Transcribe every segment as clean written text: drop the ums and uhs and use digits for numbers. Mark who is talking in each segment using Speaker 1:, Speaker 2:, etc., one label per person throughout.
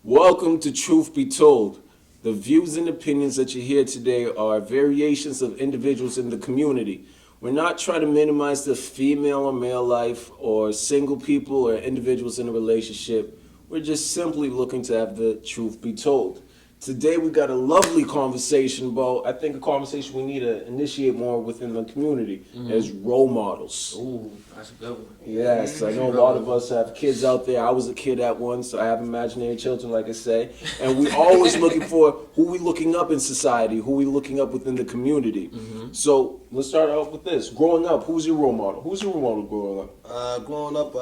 Speaker 1: Welcome to Truth Be Told. The views and opinions that you hear today are variations of individuals in the community. We're not trying to minimize the female or male life or single people or individuals in a relationship. We're just simply looking to have the truth be told. Today we got a lovely conversation about, I think, a conversation we need to initiate more within the community as role models.
Speaker 2: Ooh, that's a good one.
Speaker 1: Yes, I know a lot of us have kids out there. I was a kid at once, so I have imaginary children, like I say. And we always looking for who we looking up in society, who we looking up within the community. So let's start off with this. Growing up, who's your role model? Who's your role model growing up?
Speaker 3: Growing up,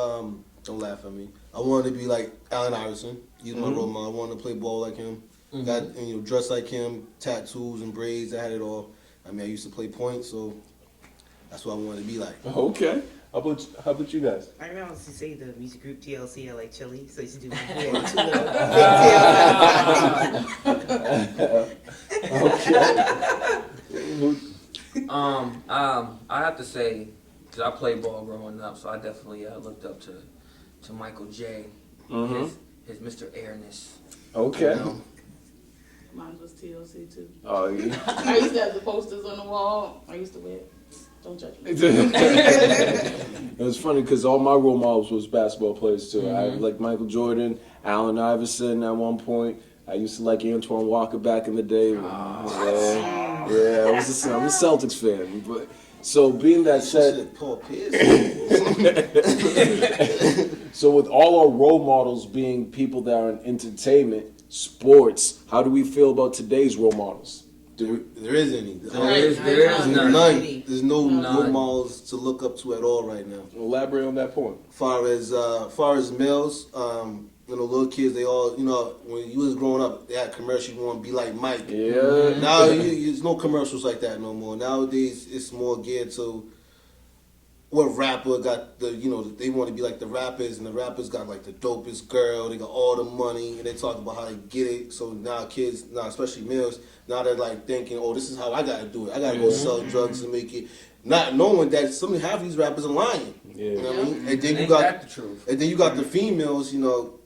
Speaker 3: don't laugh at me. I wanted to be like Allen Iverson. He's my role model. I wanted to play ball like him. Got dressed like him, tattoos and braids. I had it all. I mean, I used to play point, so that's what I wanted to be like.
Speaker 1: Okay. How about you guys?
Speaker 4: I remember I used to say the music group TLC, I like Chili, so I used to do my
Speaker 2: I have to say, because I played ball growing up, so I definitely looked up to Michael J. His Mr. Airness.
Speaker 1: Okay.
Speaker 2: You know?
Speaker 5: Mine was TLC too.
Speaker 1: Oh, yeah.
Speaker 5: I used to have the posters on the wall. I used to wear it. Don't judge me.
Speaker 1: It was funny because all my role models was basketball players too. I like Michael Jordan, Allen Iverson at one point. I used to like Antoine Walker back in the day. I'm a Celtics fan. But so being that said,
Speaker 3: Paul Pierce.
Speaker 1: so with all our role models being people that are in entertainment, sports, how do we feel about today's role models?
Speaker 3: There is any.
Speaker 2: There is none.
Speaker 3: None. There's no
Speaker 2: None.
Speaker 3: role models to look up to at all right now.
Speaker 1: Elaborate on that point.
Speaker 3: Far as males, little kids, they all, when you was growing up, they had commercials. You want to be like Mike.
Speaker 1: Yeah.
Speaker 3: Now there's no commercials like that no more. Nowadays, it's more geared to what rapper got the, they want to be like the rappers, and the rappers got like the dopest girl. They got all the money, and they talk about how they get it. So now kids, now especially males, now they're like thinking, oh, this is how I gotta do it. I gotta go sell drugs and make it. Not knowing that half of these rappers are lying.
Speaker 1: Yeah.
Speaker 3: You know what I mean? And then
Speaker 2: Ain't
Speaker 3: you got
Speaker 2: that the truth?
Speaker 3: and then you got the females,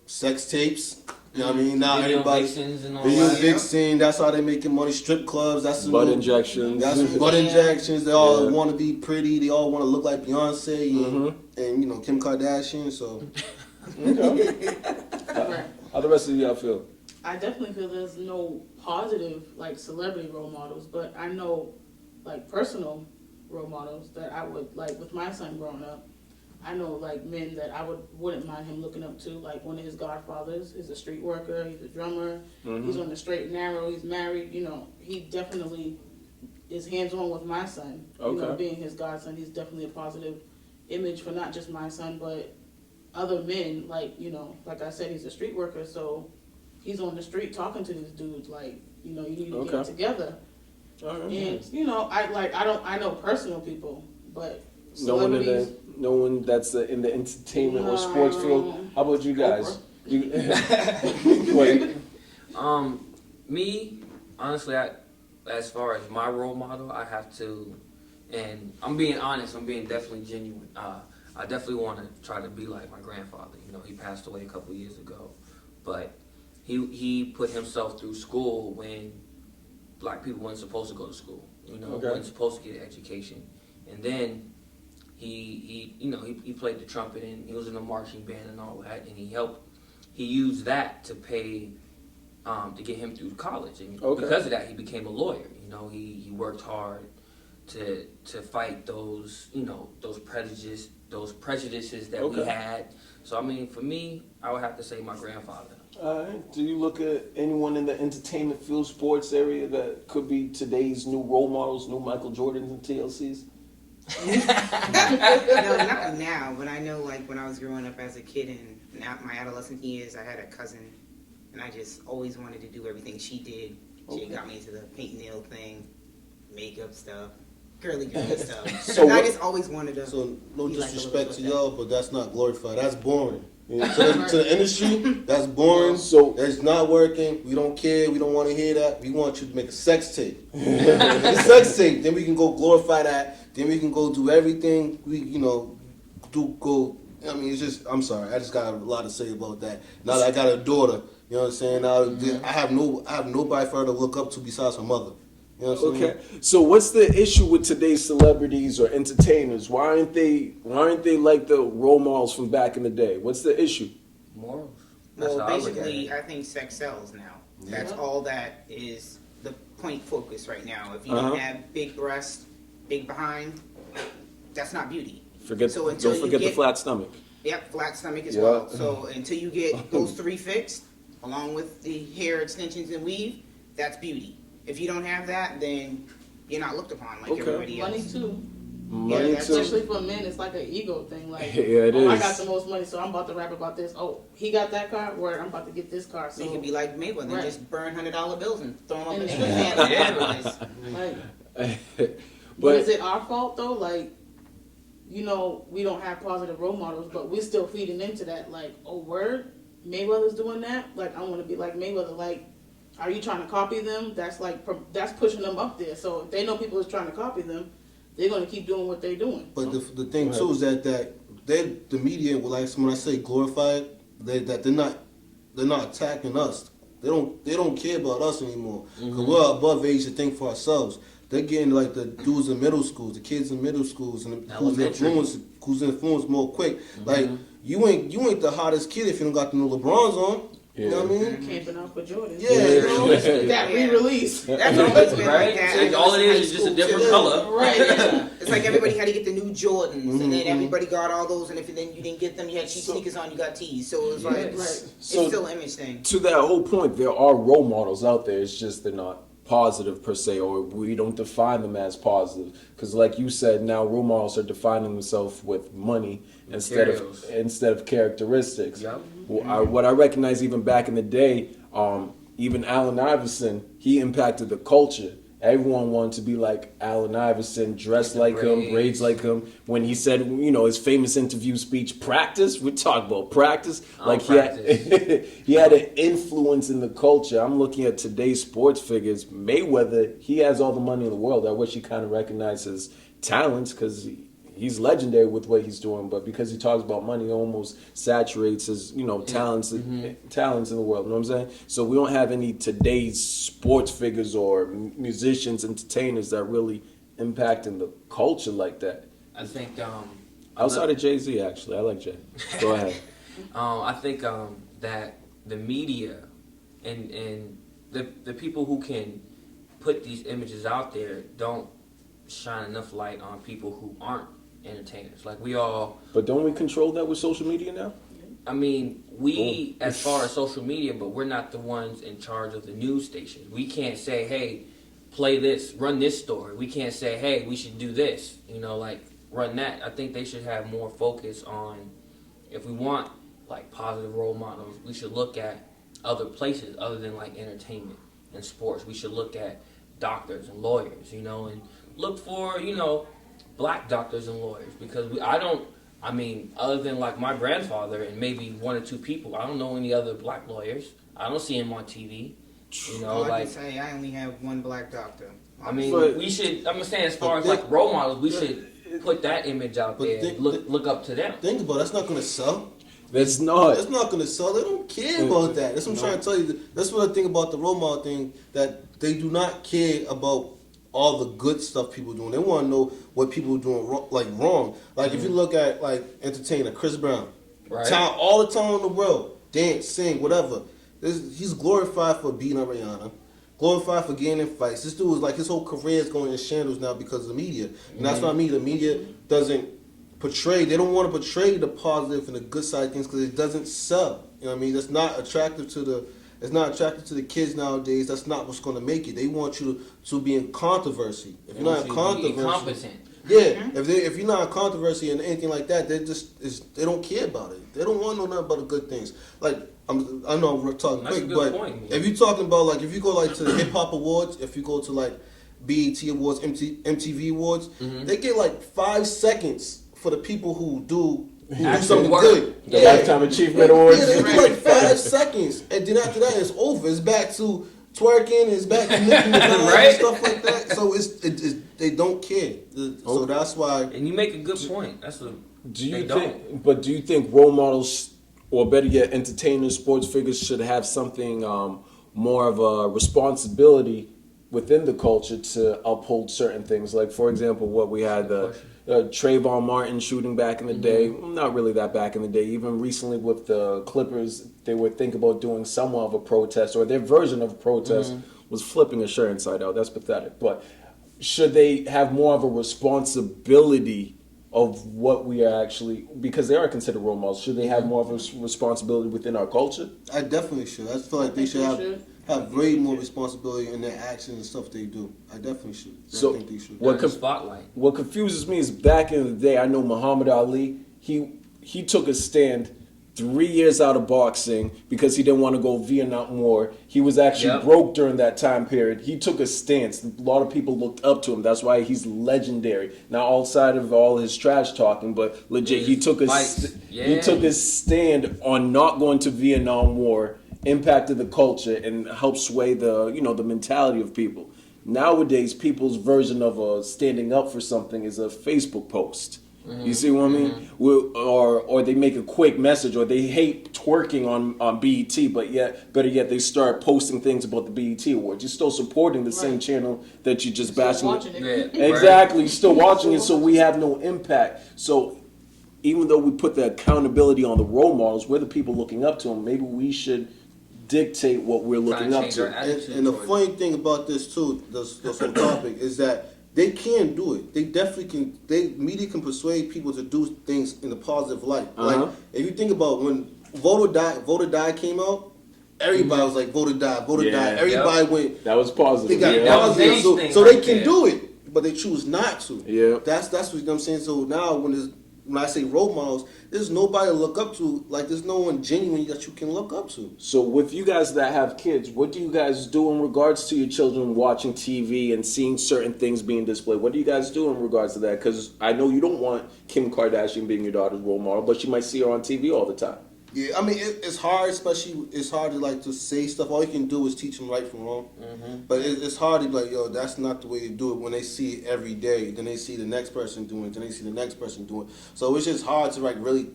Speaker 3: sex tapes. You know what I mean? Now
Speaker 2: Video
Speaker 3: everybody
Speaker 2: vixens and all
Speaker 3: video
Speaker 2: that.
Speaker 3: vixen, that's how they making money. Strip clubs, that's the
Speaker 1: Butt
Speaker 3: new-
Speaker 1: injections.
Speaker 3: That's butt injections. They all
Speaker 1: Yeah.
Speaker 3: want to be pretty. They all want to look like Beyonce and Kim Kardashian. So
Speaker 1: How the rest of y'all feel?
Speaker 5: I definitely feel there's no positive like celebrity role models, but I know like personal role models that I would like with my son growing up. I know like men that I wouldn't mind him looking up to. Like one of his godfathers is a street worker. He's a drummer. He's on the straight and narrow. He's married. He definitely is hands on with my son.
Speaker 1: Okay.
Speaker 5: Being his godson, he's definitely a positive image for not just my son, but other men. Like like I said, he's a street worker, so he's on the street talking to this dude. Like you need to get together.
Speaker 1: All right.
Speaker 5: And I know personal people, but
Speaker 1: No one
Speaker 5: celebrities.
Speaker 1: no one that's in the entertainment or sports field. How about you guys? Wait.
Speaker 2: Me, honestly, as far as my role model, I have to, and I'm being honest, I'm being definitely genuine. I definitely want to try to be like my grandfather. He passed away a couple years ago, but he put himself through school when black people weren't supposed to go to school. Weren't supposed to get an education, and then he played the trumpet and he was in the marching band and all that, and he used that to pay to get him through college, and because of that he became a lawyer. He worked hard to fight those prejudices that we had. So I mean, for me, I would have to say my grandfather.
Speaker 1: All right. Do you look at anyone in the entertainment field, sports area that could be today's new role models, new Michael Jordans and TLCs?
Speaker 4: No, not now, but I know like when I was growing up as a kid and my adolescent years, I had a cousin, and I just always wanted to do everything she did. She got me into the paint nail thing, makeup stuff, girly stuff.
Speaker 1: So
Speaker 4: I just always wanted to.
Speaker 3: So no
Speaker 4: be like a
Speaker 3: disrespect
Speaker 4: little
Speaker 3: to
Speaker 4: bit
Speaker 3: y'all, but that's not glorified. That's boring. To the industry, that's boring.
Speaker 1: So-
Speaker 3: that's not working. We don't care. We don't want to hear that. We want you to make a sex tape. Make a sex tape. Then we can go glorify that. Then we can go do everything. We do go. I mean, it's just. I'm sorry. I just got a lot to say about that. Now that I got a daughter, You know what I'm saying? I have nobody for her to look up to besides her mother. You know what I'm saying?
Speaker 1: Okay. So what's the issue with today's celebrities or entertainers? Why aren't they like the role models from back in the day? What's the issue?
Speaker 2: Morals. That's
Speaker 4: Well,
Speaker 2: how I look at
Speaker 4: basically,
Speaker 2: it.
Speaker 4: I think sex sells now. That's
Speaker 5: Yeah.
Speaker 4: all that is the point focus right now. If you
Speaker 1: Uh-huh.
Speaker 4: don't have big breasts, big behind, that's not beauty.
Speaker 1: Forget
Speaker 4: So until
Speaker 1: don't
Speaker 4: you
Speaker 1: forget the
Speaker 4: get-
Speaker 1: flat stomach.
Speaker 4: Yep, flat stomach as
Speaker 1: Yeah.
Speaker 4: well. So until you get those three fixed, along with the hair extensions and weave, that's beauty. If you don't have that, then you're not looked upon like
Speaker 1: Okay.
Speaker 4: everybody
Speaker 5: Money
Speaker 4: else.
Speaker 5: too.
Speaker 1: Money
Speaker 4: that's
Speaker 1: too.
Speaker 5: Especially for men, it's like an ego thing. Like,
Speaker 1: Yeah, it
Speaker 5: oh, I
Speaker 1: is.
Speaker 5: got the most money, so I'm about to rap about this. Oh, he got that car, where I'm about to get this car.
Speaker 4: So
Speaker 5: So,
Speaker 4: you could be like Mayweather and
Speaker 5: Right.
Speaker 4: just burn $100 bills and throw them up
Speaker 5: And
Speaker 4: in
Speaker 5: it's
Speaker 4: his hands and advertise.
Speaker 5: like, but
Speaker 1: But
Speaker 5: is it our fault though? Like, you know, we don't have positive role models, but we're still feeding into that. Like, oh, word, Mayweather's doing that. Like, I want to be like Mayweather. Like, are you trying to copy them? That's like that's pushing them up there. So if they know people is trying to copy them, they're gonna keep doing what they're doing.
Speaker 3: But the thing
Speaker 1: Right.
Speaker 3: too is that the media, like when I say glorified, that they're not attacking us. They don't care about us anymore. Cause we're above age to think for ourselves. They're getting like the dudes in middle schools, the kids in middle schools, and
Speaker 2: Elementary.
Speaker 3: who's influenced more quick. Like you ain't the hottest kid if you don't got the new LeBrons on. You know what I mean?
Speaker 5: Camping out for Jordan.
Speaker 3: Yeah, you know?
Speaker 5: That re-release.
Speaker 4: That's always been
Speaker 2: Right?
Speaker 4: like that.
Speaker 2: So
Speaker 4: I know
Speaker 2: all it
Speaker 4: in
Speaker 2: is
Speaker 4: high
Speaker 2: just a
Speaker 4: school,
Speaker 2: different
Speaker 4: too.
Speaker 2: color.
Speaker 5: Right.
Speaker 4: Yeah. It's like everybody had to get the new Jordans, and then everybody got all those, and if then you didn't get them, you had cheap sneakers on, you got teased. So it was like,
Speaker 5: Right.
Speaker 4: it's
Speaker 1: So-
Speaker 4: still an image thing.
Speaker 1: to that whole point, there are role models out there. It's just they're not positive per se, or we don't define them as positive. Because, like you said, now role models are defining themselves with money
Speaker 2: Materials.
Speaker 1: instead of characteristics.
Speaker 2: Yep.
Speaker 1: What I recognize even back in the day, even Allen Iverson, he impacted the culture. Everyone wanted to be like Allen Iverson, dress
Speaker 2: the
Speaker 1: like him,
Speaker 2: braids.
Speaker 1: braids like him. When he said, his famous interview speech, practice, we're talking about practice. Like
Speaker 2: practice.
Speaker 1: he had an influence in the culture. I'm looking at today's sports figures. Mayweather, he has all the money in the world. I wish he kind of recognized his talents because he's legendary with what he's doing. But because he talks about money, he almost saturates his, talents talents in the world. You know what I'm saying? So we don't have any today's sports figures or musicians, entertainers that really impacting the culture like that.
Speaker 2: I think
Speaker 1: Outside of Jay-Z, actually. I like Jay. Go ahead.
Speaker 2: I think that the media and the people who can put these images out there don't shine enough light on people who aren't entertainers. Like we all,
Speaker 1: But don't we control that with social media now?
Speaker 2: I mean, we
Speaker 1: Boom.
Speaker 2: as far as social media, but we're not the ones in charge of the news stations. We can't say, hey, play this, run this story. We can't say, hey, we should do this. Run that. I think they should have more focus on, if we want like positive role models, we should look at other places other than like entertainment and sports. We should look at doctors and lawyers, and look for, black doctors and lawyers, because other than like my grandfather and maybe one or two people, I don't know any other black lawyers. I don't see them on TV.
Speaker 4: All I can say, I only have one black doctor.
Speaker 2: I mean,
Speaker 1: But-
Speaker 2: we should. I'm saying as far as
Speaker 3: But
Speaker 2: like role models, we should put that image out
Speaker 3: But
Speaker 2: there.
Speaker 3: think-
Speaker 2: Look up to them.
Speaker 3: Think about it, that's not gonna sell.
Speaker 1: That's not.
Speaker 3: That's not gonna sell. They don't care about that. That's what I'm trying to tell you. That's what I think about the role model thing. That they do not care about all the good stuff people doing. They want to know what people are doing wrong. Like if you look at like entertainer Chris Brown,
Speaker 2: Right.
Speaker 3: all the talent in the world, dance, sing, whatever. He's glorified for beating up Rihanna. Glorified for getting in fights. This dude is like his whole career is going in shambles now because of the media. And that's what I mean. The media doesn't portray. They don't want to portray the positive and the good side of things because it doesn't sell. You know what I mean? That's not attractive to the. It's not attractive to the kids nowadays. That's not what's going to make it. They want you to be in controversy. If you're not in controversy,
Speaker 2: incompetent.
Speaker 3: yeah. If you're not in controversy and anything like that, they don't care about it. They don't want to know nothing about the good things. Like I know we're talking
Speaker 2: That's a
Speaker 3: quick,
Speaker 2: good
Speaker 3: but
Speaker 2: point, man.
Speaker 3: if you're talking about like if you go like to the hip hop awards, if you go to like BET awards, MTV awards, they get like 5 seconds for the people who do
Speaker 2: Actual
Speaker 3: something
Speaker 2: work.
Speaker 3: good.
Speaker 1: The Lifetime Achievement Awards.
Speaker 3: Yeah, they do like 5 seconds, and then after that it's over. It's back to twerking. It's back to nicking the guys
Speaker 2: Right?
Speaker 3: and stuff like that. So they don't care. So that's why.
Speaker 2: And you make a good point. That's a.
Speaker 1: Do you
Speaker 2: They
Speaker 1: think? But do you think role models or better yet, entertainers, sports figures should have something more of a responsibility within the culture to uphold certain things. Like, for example, what we had the Trayvon Martin shooting back in the day. Not really that back in the day. Even recently with the Clippers, they were thinking about doing somewhat of a protest, or their version of a protest was flipping a shirt inside out. That's pathetic. But should they have more of a responsibility of what we are actually, because they are considered role models, should they have more of a responsibility within our culture?
Speaker 3: I definitely should. I feel like they should have way more responsibility in their actions and stuff they do. I definitely should.
Speaker 1: So,
Speaker 3: I think they should.
Speaker 1: what
Speaker 2: The spotlight.
Speaker 1: What confuses me is back in the day, I know Muhammad Ali, he took a stand 3 years out of boxing because he didn't want to go Vietnam War. He was actually
Speaker 2: Yep.
Speaker 1: broke during that time period. He took a stance. A lot of people looked up to him. That's why he's legendary. Now, outside of all his trash talking, but legit, he
Speaker 2: His
Speaker 1: took a
Speaker 2: fights.
Speaker 1: he
Speaker 2: Yeah.
Speaker 1: took his stand on not going to Vietnam War, impacted the culture and helped sway the mentality of people. Nowadays, people's version of standing up for something is a Facebook post. You see what I mean? Or they make a quick message, or they hate twerking on BET, but better yet, they start posting things about the BET Awards. You're still supporting the same
Speaker 5: Right.
Speaker 1: channel that you just
Speaker 5: Still
Speaker 1: bashing.
Speaker 5: watching it.
Speaker 2: Yeah.
Speaker 1: Exactly, you're still watching it, so we have no impact. So even though we put the accountability on the role models, we're the people looking up to them. Maybe we should dictate what we're looking up
Speaker 2: change our
Speaker 1: to.
Speaker 2: attitude
Speaker 3: And the
Speaker 2: towards
Speaker 3: funny thing about this too, this whole topic, is that they can do it. They definitely can. Media can persuade people to do things in a positive light.
Speaker 1: Uh-huh.
Speaker 3: Like if you think about when Vote or Die came out, everybody was like Vote or Die, Vote or
Speaker 1: Yeah.
Speaker 3: Die. Everybody went.
Speaker 1: That was positive.
Speaker 3: They got
Speaker 1: yeah.
Speaker 2: that was
Speaker 3: positive,
Speaker 2: anything
Speaker 3: so they
Speaker 2: right
Speaker 3: can
Speaker 2: there.
Speaker 3: do it, but they choose not to.
Speaker 1: Yeah.
Speaker 3: That's what you know what I'm saying. So now when I say role models, there's nobody to look up to. Like there's no one genuine that you can look up to.
Speaker 1: So with you guys that have kids, what do you guys do in regards to your children watching TV and seeing certain things being displayed? What do you guys do in regards to that? Because I know you don't want Kim Kardashian being your daughter's role model, but you might see her on TV all the time.
Speaker 3: Yeah, I mean it's hard, especially it's hard to like to say stuff. All you can do is teach them right from wrong. But it's hard to be like, yo, that's not the way to do it. When they see it every day, then they see the next person doing it, then they see the next person doing it. So it's just hard to like really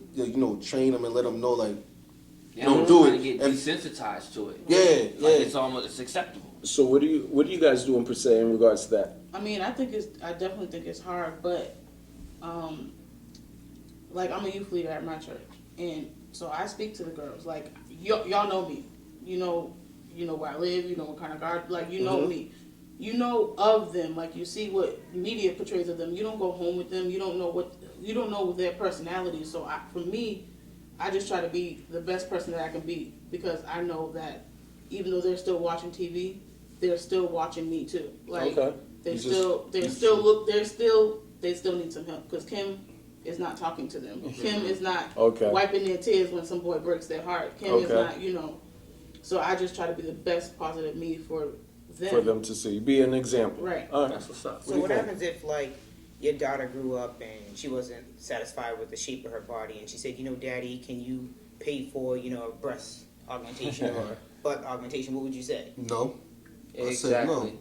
Speaker 3: train them and let them know like,
Speaker 2: They
Speaker 3: don't
Speaker 2: don't
Speaker 3: do
Speaker 2: try
Speaker 3: it.
Speaker 2: to get
Speaker 3: And-
Speaker 2: desensitized to it.
Speaker 3: yeah,
Speaker 2: Like
Speaker 3: yeah.
Speaker 2: it's acceptable.
Speaker 1: So what do you guys do per se in regards to that?
Speaker 5: I mean, I definitely think it's hard, but, like, I'm a youth leader at my church, and so I speak to the girls. Like, y'all know me. You know where I live. You know what kind of guard. Like, you know me. You know of them. Like, you see what media portrays of them. You don't go home with them. You don't know their personality. So for me, I just try to be the best person that I can be, because I know that even though they're still watching TV, they're still watching me too. Like,
Speaker 1: Okay.
Speaker 5: they
Speaker 1: You
Speaker 5: still need some help, because Kim is not talking to them. Kim is not
Speaker 1: Okay.
Speaker 5: wiping their tears when some boy breaks their heart. Kim is
Speaker 1: Okay.
Speaker 5: not, So I just try to be the best positive me for them.
Speaker 1: For them to see, be an example.
Speaker 5: Right.
Speaker 1: All right.
Speaker 2: That's what's up.
Speaker 4: So what happens if like your daughter grew up and she wasn't satisfied with the shape of her body and she said, Daddy, can you pay for, a breast augmentation or butt augmentation? What would you say?
Speaker 3: No. I said
Speaker 2: Exactly.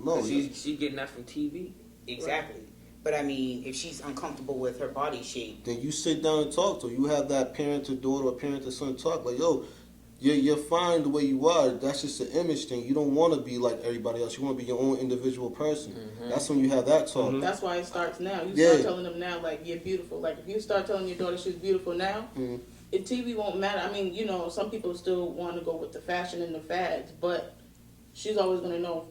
Speaker 3: no.
Speaker 2: She getting that from TV.
Speaker 4: Exactly. But I mean, if she's uncomfortable with her body shape,
Speaker 3: Then you sit down and talk to her. You have that parent to daughter or parent to son talk. Like, yo, you're fine the way you are. That's just an image thing. You don't want to be like everybody else. You want to be your own individual person. That's when you have that talk.
Speaker 5: That's why it starts now. You
Speaker 3: Yeah.
Speaker 5: start telling them now, like, you're beautiful. Like, if you start telling your daughter she's beautiful now, TV won't matter. I mean, some people still want to go with the fashion and the fads, but she's always going to know,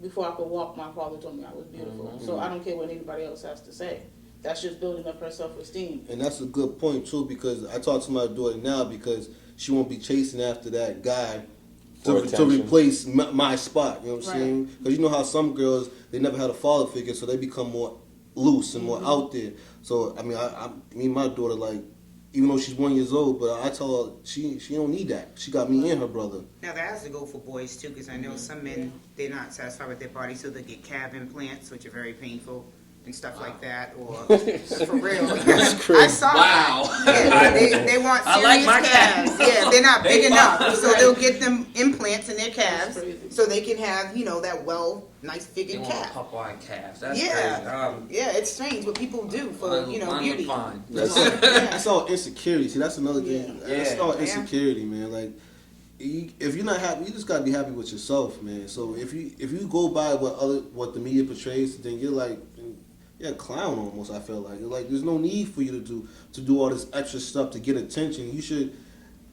Speaker 5: before I could walk, my father told me I was beautiful. So I don't care what anybody else has to say. That's just building up her self-esteem.
Speaker 3: And that's a good point, too, because I talk to my daughter now because she won't be chasing after that guy
Speaker 1: For
Speaker 3: to
Speaker 1: attention.
Speaker 3: replace my spot. You know what I'm
Speaker 5: Right.
Speaker 3: saying? Because you know how some girls, they never had a father figure, so they become more loose and more out there. So, I mean, me and my daughter, like, even though she's 1 year old, but I tell her she don't need that. She got me and her brother.
Speaker 4: now that has to go for boys too, because I know some men, they're not satisfied with their body, so they get calf implants, which are very painful. and stuff like that, or for real.
Speaker 1: crazy.
Speaker 4: I saw
Speaker 2: Wow.
Speaker 4: that. Yeah, they want
Speaker 2: I
Speaker 4: serious
Speaker 2: like my
Speaker 4: calves.
Speaker 2: calves.
Speaker 4: Yeah, they're not big
Speaker 2: They
Speaker 4: enough,
Speaker 2: are.
Speaker 4: so they'll get them implants in their calves,
Speaker 5: That's crazy.
Speaker 4: so they can have that nice
Speaker 2: They
Speaker 4: figured
Speaker 2: want
Speaker 4: calf.
Speaker 2: Popeye calves. That's
Speaker 4: Yeah.
Speaker 2: crazy.
Speaker 4: Yeah, it's strange what people do for
Speaker 2: Mine
Speaker 4: beauty.
Speaker 2: look fine.
Speaker 4: Yeah.
Speaker 3: That's all insecurity. See, that's another thing.
Speaker 2: Yeah.
Speaker 3: That's all
Speaker 4: Yeah.
Speaker 3: insecurity, man. Like, if you're not happy, you just gotta be happy with yourself, man. So if you go by what the media portrays, then you're like, you're a clown almost. I feel like there's no need for you to do all this extra stuff to get attention.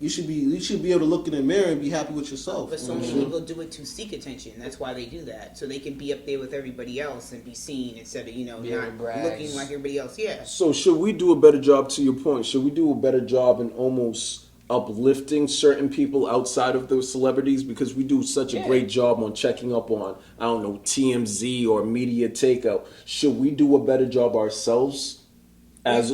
Speaker 3: You should be able to look in the mirror and be happy with yourself.
Speaker 4: But so many people do it to seek attention. That's why they do that, so they can be up there with everybody else and be seen instead of
Speaker 2: Be able to
Speaker 4: not
Speaker 2: brag.
Speaker 4: looking like everybody else. Yeah.
Speaker 1: So should we do a better job, to your point, should we do a better job in almost uplifting certain people outside of those celebrities? Because we do such a
Speaker 4: Yeah.
Speaker 1: great job on checking up on, I don't know, TMZ or media takeout. Should we do a better job ourselves as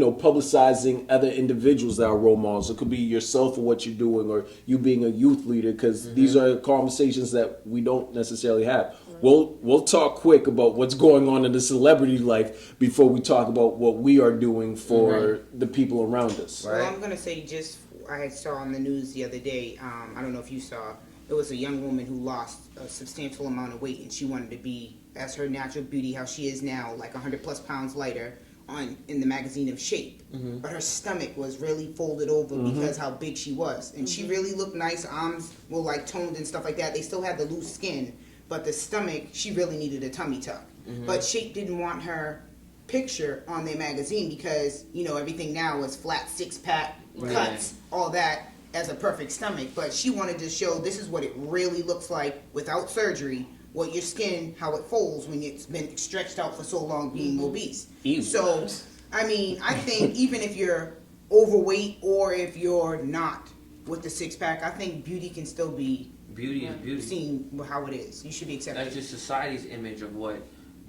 Speaker 1: publicizing other individuals that are role models? It could be yourself or what you're doing, or you being a youth leader, because these are conversations that we don't necessarily have. We'll talk quick about what's going on in the celebrity life before we talk about what we are doing for the people around us.
Speaker 2: Right.
Speaker 4: Well, I'm gonna say I saw on the news the other day. I don't know if you saw. It was a young woman who lost a substantial amount of weight, and she wanted to be as her natural beauty, how she is now, like 100+ pounds lighter, in the magazine of Shape. But her stomach was really folded over because how big she was, and she really looked nice. Arms were like toned and stuff like that. They still had the loose skin, but the stomach, she really needed a tummy tuck. But Shape didn't want her picture on their magazine because everything now is flat 6-pack cuts, all that, as a perfect stomach. But she wanted to show this is what it really looks like without surgery, what your skin, how it folds when it's been stretched out for so long being obese.
Speaker 1: Ew.
Speaker 4: So I think even if you're overweight or if you're not with the 6-pack, I think beauty can still be
Speaker 2: Beauty is beauty.
Speaker 4: seen how it is. You should be accepted.
Speaker 2: That's just society's image of what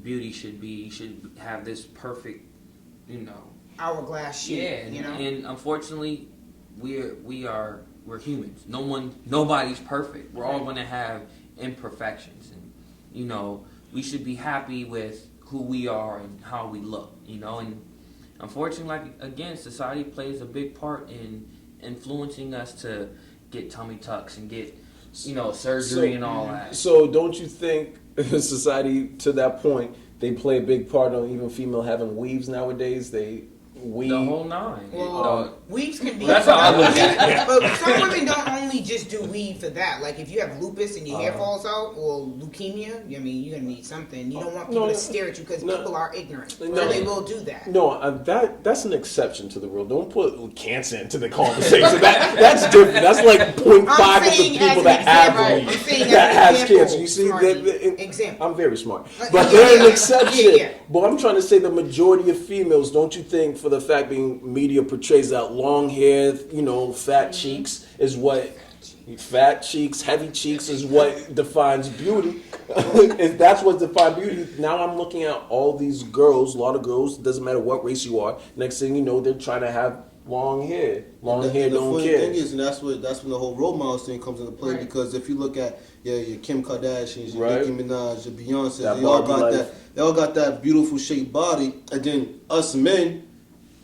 Speaker 2: beauty should be. You should have this perfect,
Speaker 4: Hourglass shit,
Speaker 2: yeah. And unfortunately, we're humans. Nobody's perfect. We're all going to have imperfections, and we should be happy with who we are and how we look. And unfortunately, like again, society plays a big part in influencing us to get tummy tucks and get surgery and all that.
Speaker 1: So don't you think society, to that point, they play a big part on even female having weaves nowadays? They weave.
Speaker 2: The whole nine.
Speaker 4: Well, weaves can be.
Speaker 2: That's how I look at it.
Speaker 4: But some women don't only just do weave for that. Like if you have lupus and your hair falls out, or leukemia, you're gonna need something. You don't want people to stare at you because people are ignorant, so they will do that.
Speaker 1: No, that's an exception to the rule. Don't put cancer into the conversation. That's different. That's like 0.5 of the
Speaker 4: saying
Speaker 1: people
Speaker 4: as
Speaker 1: that
Speaker 4: an
Speaker 1: have
Speaker 4: example.
Speaker 1: weave
Speaker 4: I'm saying
Speaker 1: that
Speaker 4: as an
Speaker 1: has
Speaker 4: example,
Speaker 1: cancer. You see,
Speaker 4: Smarty. Example.
Speaker 1: I'm very smart, but they're an exception.
Speaker 4: Yeah.
Speaker 1: But I'm trying to say the majority of females. Don't you think, for the fact being media portrays that long hair, fat cheeks is what. Fat cheeks, heavy cheeks is what defines beauty. If that's what defines beauty, now I'm looking at all these girls, a lot of girls, doesn't matter what race you are. Next thing you know, they're trying to have long hair. Long hair
Speaker 3: the
Speaker 1: don't
Speaker 3: funny
Speaker 1: care.
Speaker 3: thing is, and that's when the whole role model thing comes into play.
Speaker 4: Right.
Speaker 3: Because if you look at your Kim Kardashians, your
Speaker 1: Right.
Speaker 3: Nicki Minaj, your Beyonce,
Speaker 1: That
Speaker 3: they all
Speaker 1: Barbie
Speaker 3: got
Speaker 1: life.
Speaker 3: they all got that beautiful shaped body, and then us men,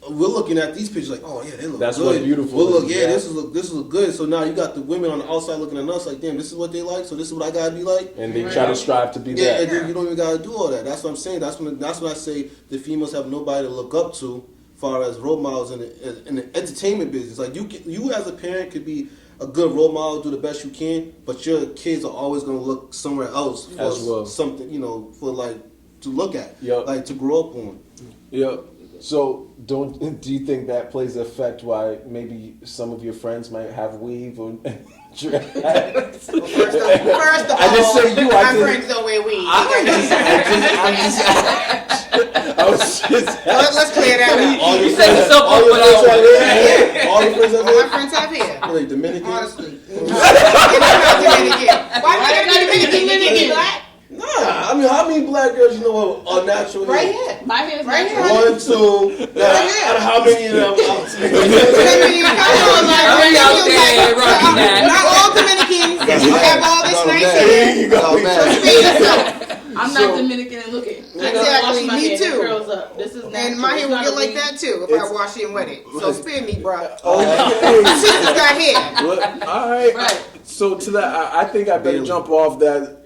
Speaker 3: we're looking at these pictures like, oh yeah, they look
Speaker 1: That's
Speaker 3: good.
Speaker 1: what beautiful
Speaker 3: We'll look,
Speaker 1: is,
Speaker 3: yeah,
Speaker 1: yeah.
Speaker 3: this is look good. So now you got the women on the outside looking at us like, damn, this is what they like. So this is what I gotta be like.
Speaker 1: And they try to strive to be
Speaker 3: Yeah,
Speaker 1: that.
Speaker 3: and then you don't even gotta do all that. That's what I'm saying. That's when I say the females have nobody to look up to, far as role models in the entertainment business. Like you as a parent could be a good role model, do the best you can, but your kids are always gonna look somewhere else for
Speaker 1: As well.
Speaker 3: something, for like to look at,
Speaker 1: Yep.
Speaker 3: like to grow up on.
Speaker 1: Yeah. So do you think that plays an effect why maybe some of your friends might have weave or dreads?
Speaker 4: First of
Speaker 1: I just
Speaker 4: all,
Speaker 1: say you,
Speaker 4: my
Speaker 1: I just-
Speaker 4: friends don't wear weave.
Speaker 1: I was just
Speaker 4: Let's clear that up.
Speaker 3: All your
Speaker 2: You set yourself
Speaker 3: all
Speaker 2: up
Speaker 3: your
Speaker 2: for
Speaker 3: friends
Speaker 2: that
Speaker 3: have hair? All your friends have
Speaker 4: All my
Speaker 3: hair?
Speaker 4: friends have hair.
Speaker 3: What are they, Dominicans?
Speaker 4: Honestly. They're not Dominican. Why do you gotta be Dominican? You black?
Speaker 3: Nah, I mean, how many black girls you know are natural hair?
Speaker 4: Right here.
Speaker 5: My hair's
Speaker 4: Right
Speaker 5: natural.
Speaker 3: One, two. Now, out of how many of them?
Speaker 4: Not all Dominicans have all this nice hair.
Speaker 3: There you go, man.
Speaker 4: Just be yourself.
Speaker 5: I'm
Speaker 1: So-
Speaker 5: not Dominican and look at
Speaker 4: Exactly,
Speaker 5: wash my
Speaker 4: me
Speaker 5: hair,
Speaker 4: too.
Speaker 5: it curls up. This is natural.
Speaker 4: And my hair
Speaker 5: It's
Speaker 4: will
Speaker 5: not
Speaker 4: get
Speaker 5: a
Speaker 4: like
Speaker 5: weave.
Speaker 4: that too if
Speaker 1: It's-
Speaker 4: I wash it and wet it. So spare me, bro.
Speaker 1: Okay.
Speaker 4: My sisters got hair.
Speaker 1: Well, all right.
Speaker 5: Right.
Speaker 1: So to that, I think I better
Speaker 3: Damn.
Speaker 1: jump off that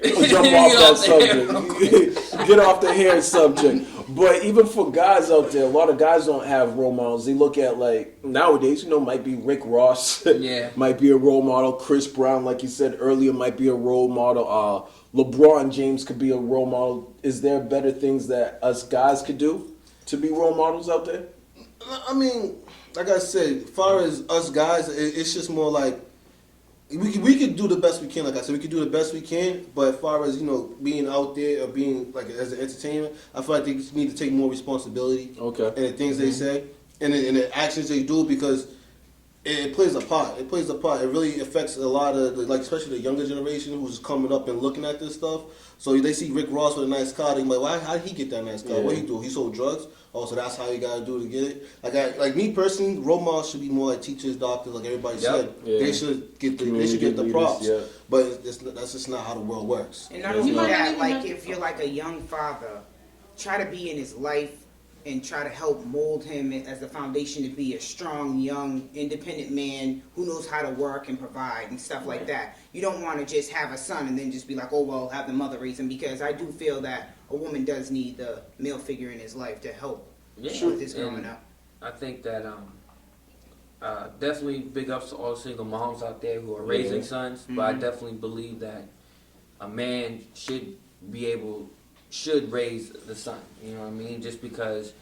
Speaker 1: subject. Get off the hair subject. But even for guys out there, a lot of guys don't have role models. They look at like nowadays, might be Rick Ross,
Speaker 2: Yeah.
Speaker 1: might be a role model. Chris Brown, like you said earlier, might be a role model. LeBron James could be a role model. Is there better things that us guys could do to be role models out there?
Speaker 3: I mean, like I said, as far as us guys, it's just more like we could do the best we can. Like I said, we could do the best we can. But as far as being out there or being like as an entertainment, I feel like they need to take more responsibility
Speaker 1: Okay.
Speaker 3: in the things they say and in the actions they do because it plays a part. It plays a part. It really affects a lot of especially the younger generation who's coming up and looking at this stuff. So they see Rick Ross with a nice car. They're like, how did he get that nice car?
Speaker 1: Yeah.
Speaker 3: What he do? He sold drugs. Oh, so that's how you gotta do to get it. Like me personally, role models should be more like teachers, doctors, like everybody said.
Speaker 1: Yeah.
Speaker 3: They should get the
Speaker 1: Community leaders,
Speaker 3: props.
Speaker 1: yeah.
Speaker 3: But that's just not how the world works.
Speaker 4: And not only
Speaker 5: You might not
Speaker 4: that,
Speaker 5: even
Speaker 4: like
Speaker 5: have to-
Speaker 4: if you're like a young father, try to be in his life and try to help mold him as the foundation to be a strong, young, independent man who knows how to work and provide and stuff like that. You don't want to just have a son and then just be like, oh, well, have the mother raise him, because I do feel that a woman does need the male figure in his life to help with his growing
Speaker 2: And
Speaker 4: up.
Speaker 2: I think that definitely big ups to all single moms out there who are raising
Speaker 1: Yeah.
Speaker 2: sons. But I definitely believe that a man should raise the son. You know what I mean? Just because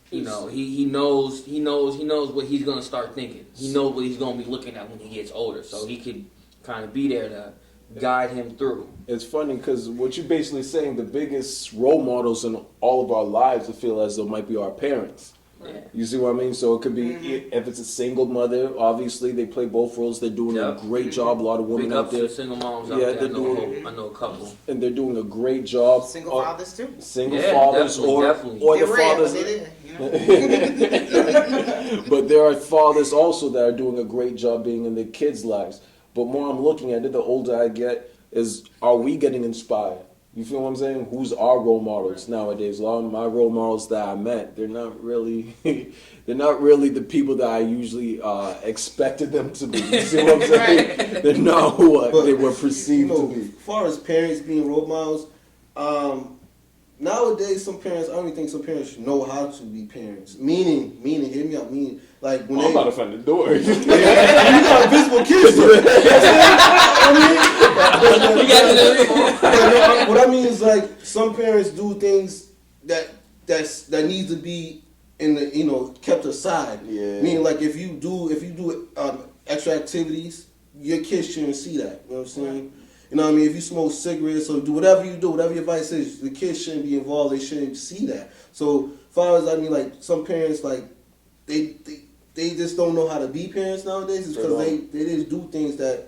Speaker 2: he knows what he's gonna start thinking. He knows what he's gonna be looking at when he gets older, so he could kind of be there to guide him through.
Speaker 1: It's funny because what you're basically saying, the biggest role models in all of our lives, I feel as though might be our parents.
Speaker 5: Right.
Speaker 1: You see what I mean? So it could be if it's a single mother, obviously they play both roles. They're doing
Speaker 2: Yep.
Speaker 1: a great job. A lot of women
Speaker 2: Big
Speaker 1: out
Speaker 2: ups to
Speaker 1: there,
Speaker 2: the single moms out
Speaker 1: Yeah,
Speaker 2: there.
Speaker 1: they're
Speaker 2: I know a couple.
Speaker 1: and they're doing a great job.
Speaker 4: Single fathers too.
Speaker 1: Single
Speaker 2: Yeah,
Speaker 1: fathers,
Speaker 2: definitely.
Speaker 1: or
Speaker 4: They're
Speaker 1: the
Speaker 4: rare,
Speaker 1: fathers.
Speaker 4: but they're there, you know?
Speaker 1: But there are fathers also that are doing a great job being in their kids' lives. But more I'm looking at it, the older I get, is are we getting inspired? You feel what I'm saying? Who's our role models nowadays? A lot of my role models that I met, they're not really the people that I usually expected them to be. You see what I'm saying? They're not who
Speaker 3: But,
Speaker 1: they were perceived to be.
Speaker 3: As far as parents being role models, nowadays some parents, I don't even think some parents know how to be parents. Meaning, hear me out. Meaning, like when
Speaker 1: I'm
Speaker 3: they,
Speaker 1: about to find the door.
Speaker 3: you got invisible kids. What I mean is like some parents do things that needs to be in the kept aside.
Speaker 1: Yeah.
Speaker 3: Meaning like if you do extra activities, your kids shouldn't see that. You know what I'm saying? You know what I mean? If you smoke cigarettes or do whatever your advice is, the kids shouldn't be involved. They shouldn't see that. So, as far as I mean, like some parents, like they just don't know how to be parents nowadays. It's because they just do things that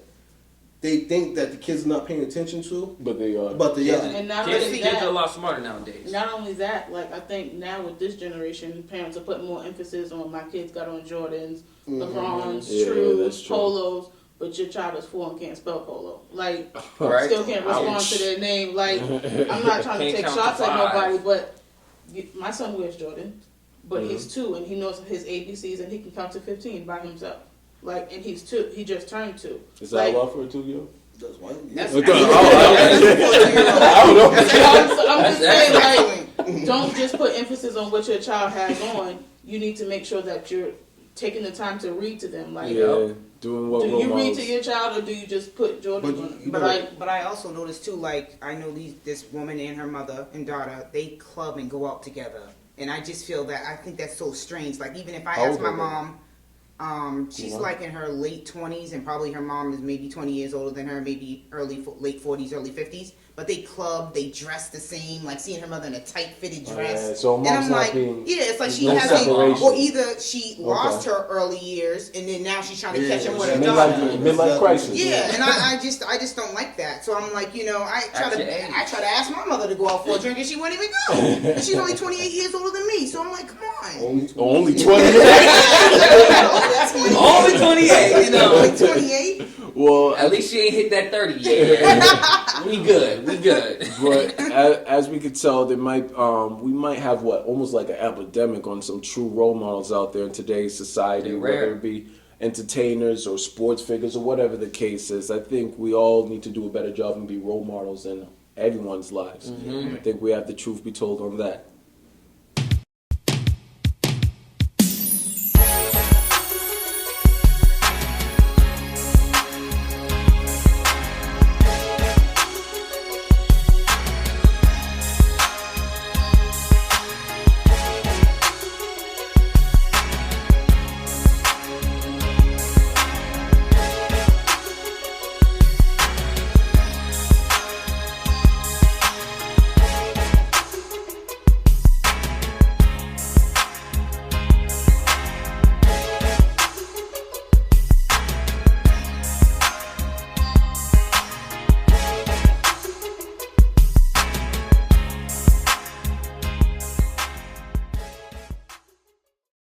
Speaker 3: they think that the kids are not paying attention to,
Speaker 1: But they are.
Speaker 3: but they
Speaker 2: Kids,
Speaker 3: are.
Speaker 5: And not
Speaker 2: kids,
Speaker 5: only
Speaker 2: kids
Speaker 5: that-
Speaker 2: are a lot smarter nowadays.
Speaker 5: Not only that, like I think now with this generation, parents are putting more emphasis on my kids got on Jordans, LeBrons,
Speaker 1: Yeah,
Speaker 5: Trues,
Speaker 1: that's true.
Speaker 5: Polos, but your child is 4 and can't spell polo. Like,
Speaker 2: Right?
Speaker 5: still can't respond
Speaker 2: Ouch.
Speaker 5: to their name. Like, I'm not trying to
Speaker 2: Can't
Speaker 5: take
Speaker 2: count
Speaker 5: shots
Speaker 2: to
Speaker 5: at
Speaker 2: five.
Speaker 5: nobody, but my son wears Jordan, but he's 2 and he knows his ABCs and he can count to 15 by himself. Like, and he's 2. He just turned 2.
Speaker 1: Is that
Speaker 5: like,
Speaker 1: love for a 2-year-old?
Speaker 3: That's why.
Speaker 4: That's
Speaker 1: Okay.
Speaker 4: I
Speaker 1: don't know.
Speaker 5: I'm just saying,
Speaker 2: That's
Speaker 5: like, don't just put emphasis on what your child has on. You need to make sure that you're taking the time to read to them. Like,
Speaker 1: Yeah, doing what
Speaker 5: do
Speaker 1: role
Speaker 5: you read
Speaker 1: models.
Speaker 5: to your child or do you just put Jordan
Speaker 3: But
Speaker 5: on?
Speaker 3: you
Speaker 5: Like,
Speaker 4: But I also noticed too, like I know this woman and her mother and daughter, they club and go out together, and I just feel that I think that's so strange. Like even if I
Speaker 1: How
Speaker 4: ask
Speaker 1: old
Speaker 4: my
Speaker 1: are they?
Speaker 4: mom, she's like in her late 20s, and probably her mom is maybe 20 years older than her, maybe late 40s, early 50s. But they club, they dress the same. Like seeing her mother in a tight fitted dress,
Speaker 1: Yeah, so
Speaker 4: and
Speaker 1: mom's
Speaker 4: I'm
Speaker 1: not
Speaker 4: like,
Speaker 1: being-
Speaker 4: yeah, it's like she
Speaker 1: no
Speaker 4: hasn't,
Speaker 1: separation.
Speaker 4: or either she lost her early years, and then now she's trying to catch up with her
Speaker 1: Midlife,
Speaker 4: daughter.
Speaker 1: midlife crisis.
Speaker 4: Yeah, and I just don't like that. So I'm like, I try
Speaker 2: At your age.
Speaker 4: to ask my mother to go out for a drink, and she wouldn't even go. And she's only 28 years older than me, so I'm like, come on.
Speaker 3: Only
Speaker 1: Only 20 years.
Speaker 4: That's me.
Speaker 2: Only 28, you know.
Speaker 4: Only 28.
Speaker 1: Well,
Speaker 2: At least she ain't hit that 30 yet. We good. We good.
Speaker 1: but as we could tell, there might we might have almost like an epidemic on some true role models out there in today's society,
Speaker 2: They're rare.
Speaker 1: whether it be entertainers or sports figures or whatever the case is. I think we all need to do a better job and be role models in everyone's lives. I think we have the truth be told on that.